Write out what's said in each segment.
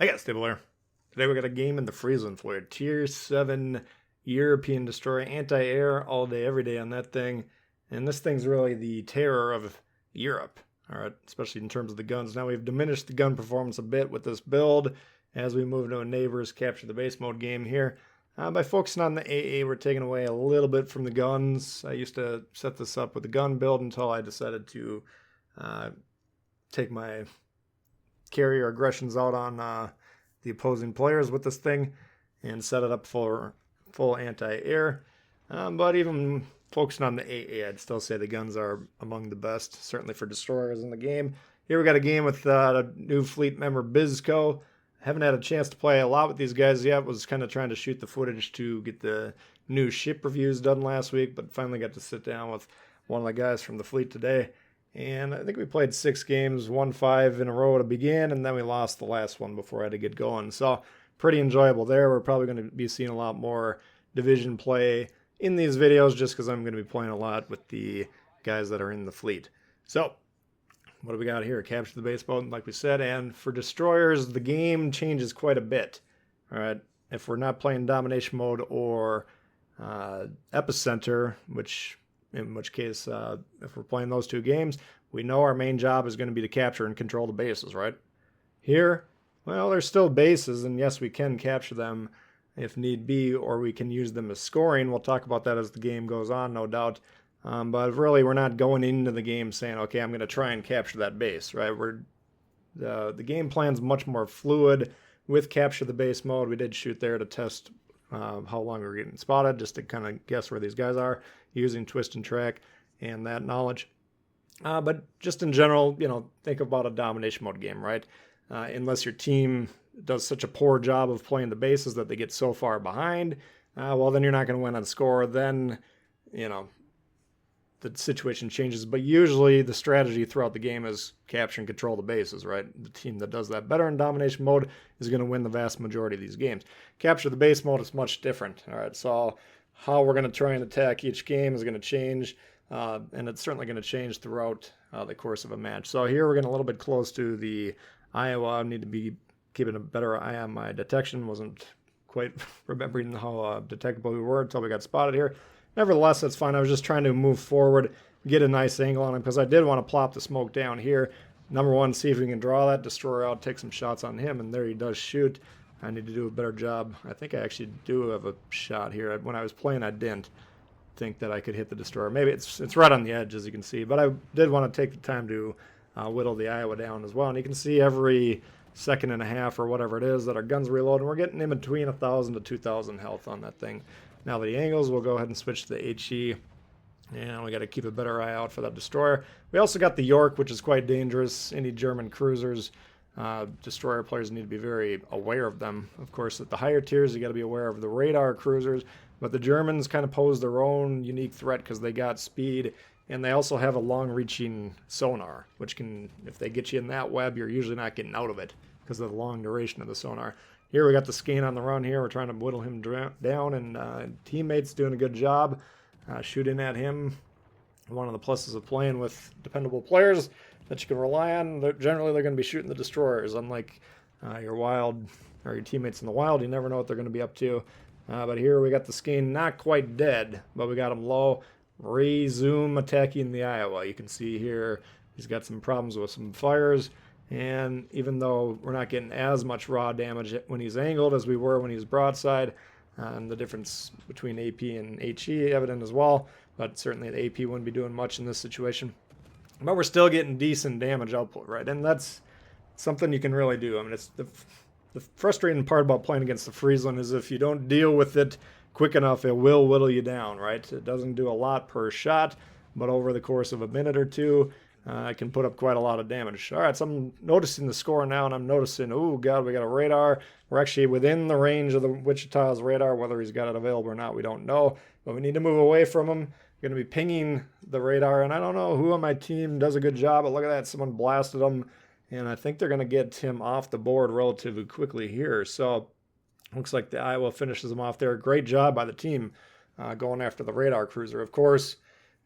I got Tbull here. Today we got a game in the Friesland for it. Tier 7 European destroyer, anti-air all day, every day on that thing. And this thing's really the terror of Europe. Alright, especially in terms of the guns. Now we've diminished the gun performance a bit with this build as we move to a neighbors capture the base mode game here. By focusing on the AA, we're taking away a little bit from the guns. I used to set this up with the gun build until I decided to take my carrier aggressions out on the opposing players with this thing and set it up for full anti-air. But even focusing on the AA, I'd still say the guns are among the best, certainly for destroyers in the game. Here we got a game with a new fleet member, Bizco. Haven't had a chance to play a lot with these guys yet. Was kind of trying to shoot the footage to get the new ship reviews done last week, but finally got to sit down with one of the guys from the fleet today. And I think we played 6 games, won 5 in a row to begin, and then we lost the last one before I had to get going. So pretty enjoyable there. We're probably going to be seeing a lot more division play in these videos just because I'm going to be playing a lot with the guys that are in the fleet. So what do we got here? Capture the base mode, like we said, and for destroyers, the game changes quite a bit. All right, if we're not playing domination mode or epicenter, in which case, if we're playing those 2 games, we know our main job is going to be to capture and control the bases, right? Here, well, there's still bases, and yes, we can capture them if need be, or we can use them as scoring. We'll talk about that as the game goes on, no doubt. But really, we're not going into the game saying, okay, I'm going to try and capture that base, right? The game plan's much more fluid with capture the base mode. We did shoot there to test how long we're getting spotted, just to kind of guess where these guys are, using twist and track and that knowledge. But just in general, think about a domination mode game, right? Unless your team does such a poor job of playing the bases that they get so far behind, well, then you're not going to win on score. Then, the situation changes. But usually the strategy throughout the game is capture and control the bases, right? The team that does that better in domination mode is going to win the vast majority of these games. Capture the base mode is much different, all right? So how we're going to try and attack each game is going to change, and it's certainly going to change throughout the course of a match. So here we're getting a little bit close to the Iowa. I need to be keeping a better eye on my detection. Wasn't quite remembering how detectable we were until we got spotted here. Nevertheless, that's fine. I was just trying to move forward, get a nice angle on him, because I did want to plop the smoke down here. Number one, see if we can draw that destroyer out, take some shots on him, and there he does shoot. I need to do a better job. I think I actually do have a shot here. When I was playing, I didn't think that I could hit the destroyer. Maybe it's right on the edge, as you can see, but I did want to take the time to whittle the Iowa down as well. And you can see every second and a half or whatever it is that our guns reload, and we're getting in between 1,000 to 2,000 health on that thing. Now the angles, we'll go ahead and switch to the HE, and we got to keep a better eye out for that destroyer. We also got the York, which is quite dangerous. Any German cruisers, destroyer players need to be very aware of them. Of course, at the higher tiers, you got to be aware of the radar cruisers, but the Germans kind of pose their own unique threat because they got speed, and they also have a long-reaching sonar, which can, if they get you in that web, you're usually not getting out of it because of the long duration of the sonar. Here we got the skein on the run here. We're trying to whittle him down, and teammates doing a good job shooting at him. One of the pluses of playing with dependable players that you can rely on, generally they're going to be shooting the destroyers. Unlike your wild or your teammates in the wild, you never know what they're going to be up to. But here we got the skein not quite dead, but we got him low. Resume attacking the Iowa. You can see here he's got some problems with some fires. And even though we're not getting as much raw damage when he's angled as we were when he's broadside, and the difference between AP and HE evident as well, but certainly the AP wouldn't be doing much in this situation. But we're still getting decent damage output, right? And that's something you can really do. I mean, it's the frustrating part about playing against the Friesland is if you don't deal with it quick enough, it will whittle you down, right? It doesn't do a lot per shot, but over the course of a minute or two, I can put up quite a lot of damage. All right, so I'm noticing the score now, and I'm noticing, oh, God, we got a radar. We're actually within the range of the Wichita's radar. Whether he's got it available or not, we don't know. But we need to move away from him. We're going to be pinging the radar, and I don't know who on my team does a good job, but look at that. Someone blasted him, and I think they're going to get him off the board relatively quickly here. So looks like the Iowa finishes him off there. Great job by the team going after the radar cruiser. Of course,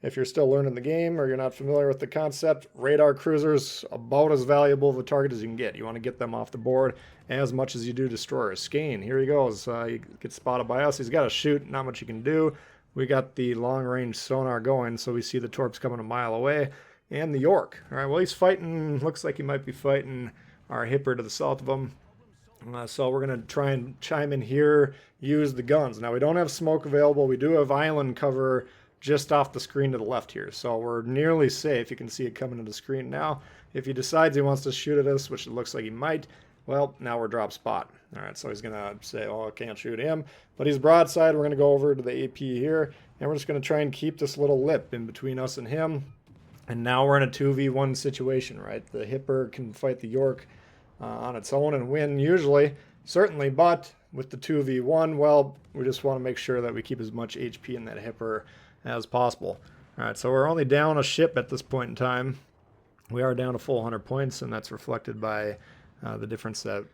If you're still learning the game or you're not familiar with the concept, radar cruisers about as valuable of a target as you can get. You want to get them off the board as much as you do destroyers. Skane, here he goes. He gets spotted by us. He's got to shoot. Not much you can do. We got the long-range sonar going, so we see the torps coming a mile away. And the York. All right, well, he's fighting. Looks like he might be fighting our Hipper to the south of him. So we're going to try and chime in here, use the guns. Now, we don't have smoke available. We do have island cover just off the screen to the left here. So we're nearly safe. You can see it coming to the screen now. If he decides he wants to shoot at us, which it looks like he might, well, now we're drop spot. All right, so he's going to say, oh, I can't shoot him. But he's broadside. We're going to go over to the AP here, and we're just going to try and keep this little lip in between us and him. And now we're in a 2v1 situation, right? The Hipper can fight the York on its own and win usually, certainly, but with the 2v1, well, we just want to make sure that we keep as much HP in that Hipper as possible. All right, so we're only down a ship at this point in time. We are down a full 100 points, and that's reflected by the difference that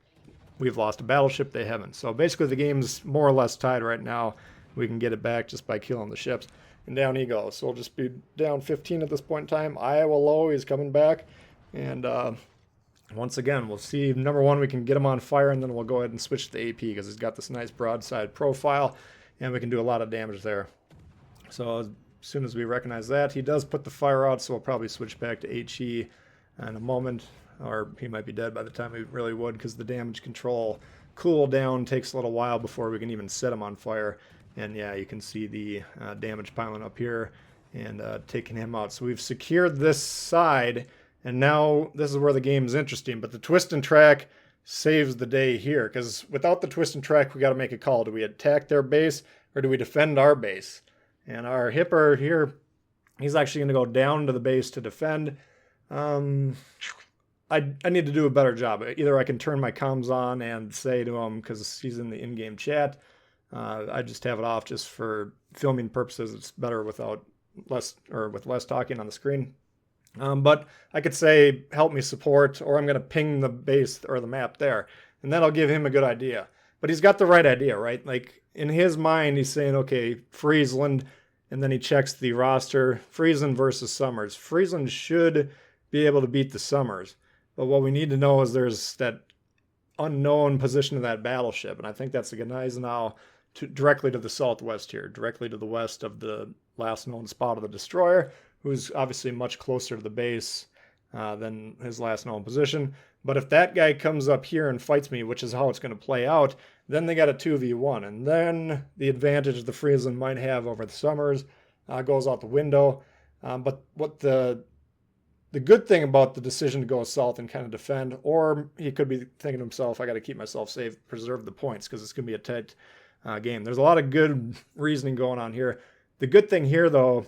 we've lost a battleship, they haven't. So basically the game's more or less tied right now. We can get it back just by killing the ships. And down he goes. So we'll just be down 15 at this point in time. Iowa low, he's coming back. And once again, we'll see, number one, we can get him on fire, and then we'll go ahead and switch to the AP because he's got this nice broadside profile, and we can do a lot of damage there. So as soon as we recognize that, he does put the fire out, so we'll probably switch back to HE in a moment, or he might be dead by the time we really would, because the damage control cooldown takes a little while before we can even set him on fire. And yeah, you can see the damage piling up here and taking him out. So we've secured this side, and now this is where the game is interesting. But the twist and track saves the day here, because without the twist and track, we got to make a call. Do we attack their base, or do we defend our base? And our Hipper here, he's actually going to go down to the base to defend. I need to do a better job. Either I can turn my comms on and say to him, because he's in the in-game chat, I just have it off just for filming purposes. It's better with less talking on the screen. But I could say, help me support, or I'm going to ping the base or the map there. And that'll give him a good idea. But he's got the right idea, right? Like, in his mind, he's saying, okay, Friesland, and then he checks the roster. Friesland versus Summers. Friesland should be able to beat the Summers. But what we need to know is there's that unknown position of that battleship. And I think that's the Gneisenau directly to the southwest here, directly to the west of the last known spot of the destroyer, who's obviously much closer to the base than his last known position. But if that guy comes up here and fights me, which is how it's going to play out, then they got a 2v1. And then the advantage the Friesland might have over the Summers goes out the window. But what the good thing about the decision to go south and kind of defend, or he could be thinking to himself, I got to keep myself safe, preserve the points, because it's going to be a tight game. There's a lot of good reasoning going on here. The good thing here, though,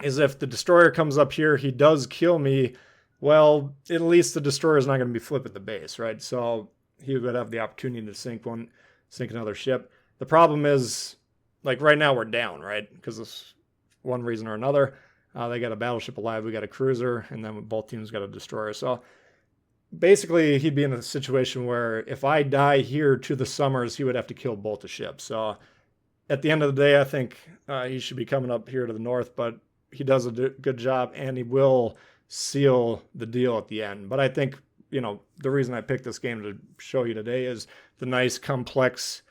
is if the destroyer comes up here, he does kill me, well, at least the destroyer is not going to be flipping the base, right? So he would have the opportunity to sink another ship. The problem is, like right now we're down, right? Because of one reason or another. They got a battleship alive, we got a cruiser, and then both teams got a destroyer. So basically, he'd be in a situation where if I die here to the Summers, he would have to kill both the ships. So at the end of the day, I think he should be coming up here to the north, but he does a good job, and he will seal the deal at the end. But I think, the reason I picked this game to show you today is the nice, complex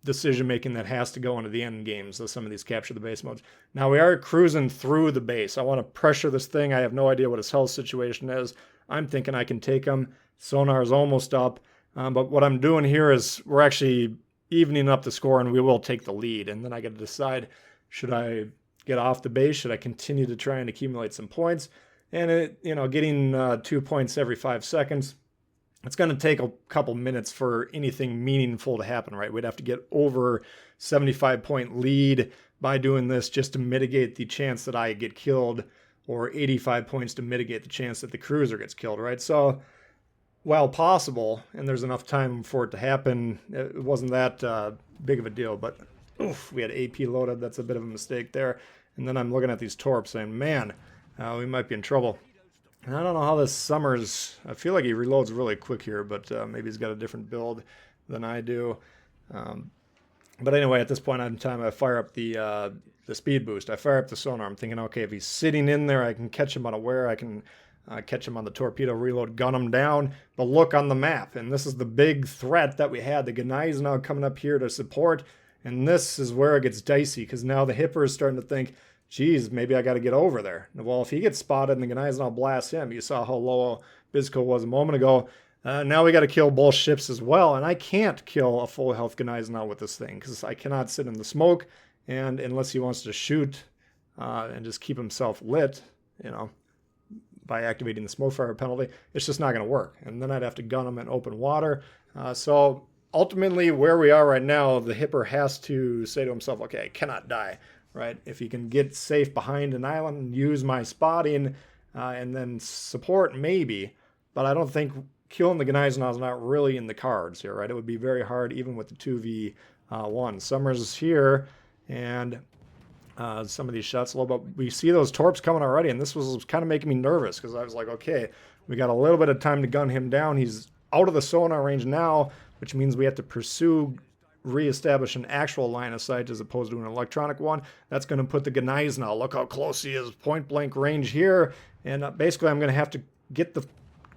decision-making that has to go into the end games of some of these capture the base modes. Now, we are cruising through the base. I want to pressure this thing. I have no idea what his health situation is. I'm thinking I can take him. Sonar is almost up. But what I'm doing here is we're actually evening up the score, and we will take the lead. And then I got to decide, should I get off the base? Should I continue to try and accumulate some points? And getting 2 points every 5 seconds, it's going to take a couple minutes for anything meaningful to happen, right? We'd have to get over 75-point lead by doing this just to mitigate the chance that I get killed, or 85 points to mitigate the chance that the cruiser gets killed, right? So while possible, and there's enough time for it to happen, it wasn't that big of a deal. But we had AP loaded. That's a bit of a mistake there. And then I'm looking at these torps saying, man, we might be in trouble. And I don't know how this Summers, I feel like he reloads really quick here, but maybe he's got a different build than I do. But anyway, at this point in time, I fire up the the speed boost. I fire up the sonar. I'm thinking, okay, if he's sitting in there, I can catch him unaware. I can catch him on the torpedo reload, gun him down. But look on the map, and this is the big threat that we had. The Gnai is now coming up here to support, and this is where it gets dicey, because now the Hipper is starting to think, geez, maybe I got to get over there. Well, if he gets spotted and the Gnai now blasts him, you saw how low Bizko was a moment ago. Now we got to kill both ships as well, and I can't kill a full health Gnai now with this thing, because I cannot sit in the smoke, and unless he wants to shoot and just keep himself lit, you know, by activating the smoke fire penalty, it's just not going to work. And then I'd have to gun him in open water. So ultimately, where we are right now, the Hipper has to say to himself, okay, I cannot die, right? If he can get safe behind an island and use my spotting and then support, maybe. But I don't think killing the Gnai is not really in the cards here, right? It would be very hard even with the 2v1. Summers here, and some of these shots low, but we see those torps coming already, and this was kind of making me nervous, because I was like, okay, we got a little bit of time to gun him down. He's out of the sonar range now, which means we have to pursue, reestablish an actual line of sight as opposed to an electronic one. That's going to put the Gnai now. Look how close he is, point blank range here, and basically I'm going to have to get the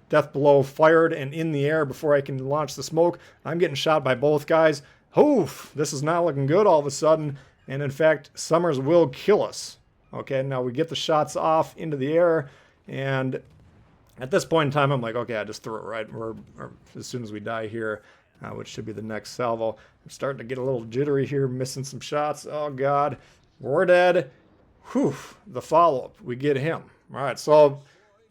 death blow fired and in the air before I can launch the smoke. I'm getting shot by both guys. Oof, this is not looking good all of a sudden. And in fact, Summers will kill us. Okay, now we get the shots off into the air, and at this point in time, I'm like, okay, I just throw it right or as soon as we die here, which should be the next salvo. I'm starting to get a little jittery here, missing some shots. Oh God, we're dead. Whew, the follow-up, we get him. All right, so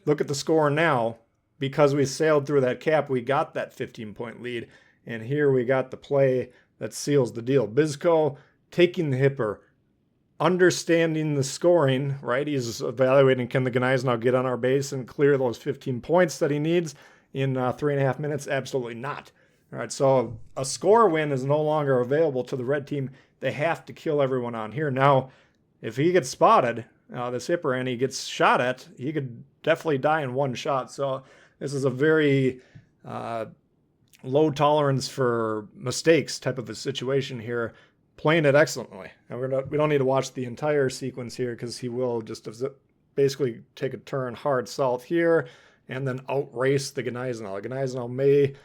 look at the score now. Because we sailed through that cap, we got that 15-point lead, and here we got the play that seals the deal. Bizko taking the Hipper, understanding the scoring, right? He's evaluating, can the Gnai now get on our base and clear those 15 points that he needs in 3.5 minutes? Absolutely not. All right, so a score win is no longer available to the red team. They have to kill everyone on here. Now, if he gets spotted, this Hipper, and he gets shot at, he could definitely die in one shot. So this is a very low tolerance for mistakes type of a situation here. Playing it excellently. And we don't need to watch the entire sequence here, because he will just basically take a turn hard south here and then outrace the Gnai now. The Gnai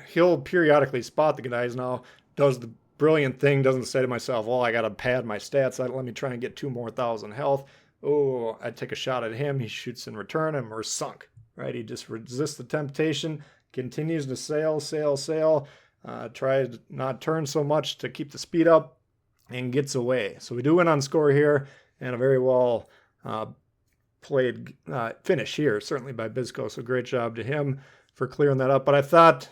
he'll periodically spot the Gnai now, does the brilliant thing, doesn't say to myself, well, I got to pad my stats. Let me try and get 2,000 more health. Oh, I take a shot at him. He shoots in return, and we're sunk. Right? He just resists the temptation, continues to sail. Tries to not turn so much to keep the speed up, and gets away. So we do win on score here, and a very well played finish here, certainly by Bizko. So great job to him for clearing that up. But I thought,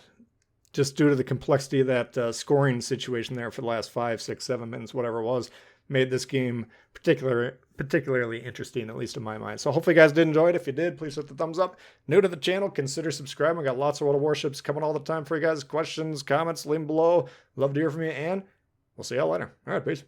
just due to the complexity of that scoring situation there for the last 5, 6, 7 minutes, whatever it was, made this game particularly interesting, at least in my mind. So hopefully you guys did enjoy it. If you did, please hit the thumbs up. New to the channel, consider subscribing. We got lots of World of Warships coming all the time for you guys. Questions, comments, leave them below. Love to hear from you, and we'll see y'all later. All right, peace.